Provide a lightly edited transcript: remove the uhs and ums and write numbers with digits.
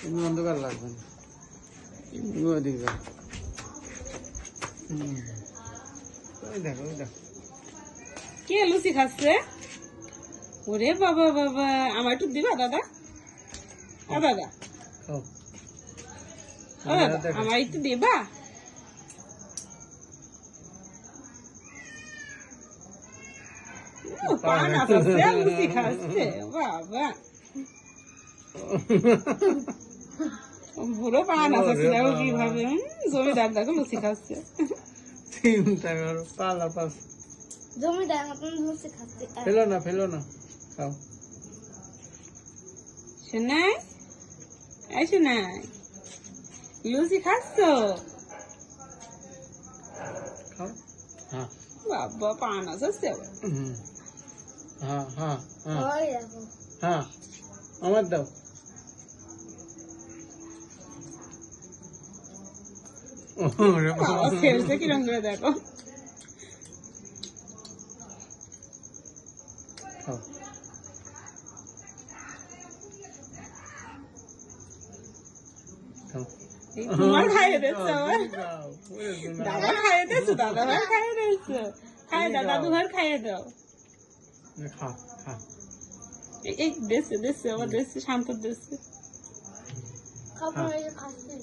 তুমি অন্ধকার লাগবে না, ওদিকে যাও। ওই দেখো ওই দেখো, কে লুচি খাচ্ছে? ওরে বাবা বাবা, আমার একটু দিবা দাদা? ও দাদা, খাও। ও দাদা, আমার একটু দিবা? পান আছে, লুচি খাচ্ছে বাবা। বুড়ো পান আছে, দেখো কিভাবে জমিদার দেখো লুচি খাচ্ছে। চিন্তা করো, পালা পাস। জমিদার মতন লুচি খাচ্ছে। ফেলো না, ফেলো না, খাও। শোনাই, এই শোনাই, লুচি খাচ্ছ? খাও। হ্যাঁ বাবা পান আছে। হ্যাঁ হ্যাঁ হ্যাঁ ওই দেখো। হ্যাঁ, আমার দাও। ওরে বাবা, বাবা খেলছে কিরম করে দেখো। খাও। খাও। এই তোমার খাইয়ে দিচ্ছ আবার? দাও, ওরে সোনা। দাদা খাইয়ে দিচ্ছ, দাদা ভাই খাইয়ে দিচ্ছ। খাইয়ে দাও, দাদু ভাই খাইয়ে দাও। খা খা। এই দিচ্ছে দিচ্ছে, আবার দিচ্ছে, শান্ত দিচ্ছে। খাবার খাচ্ছে।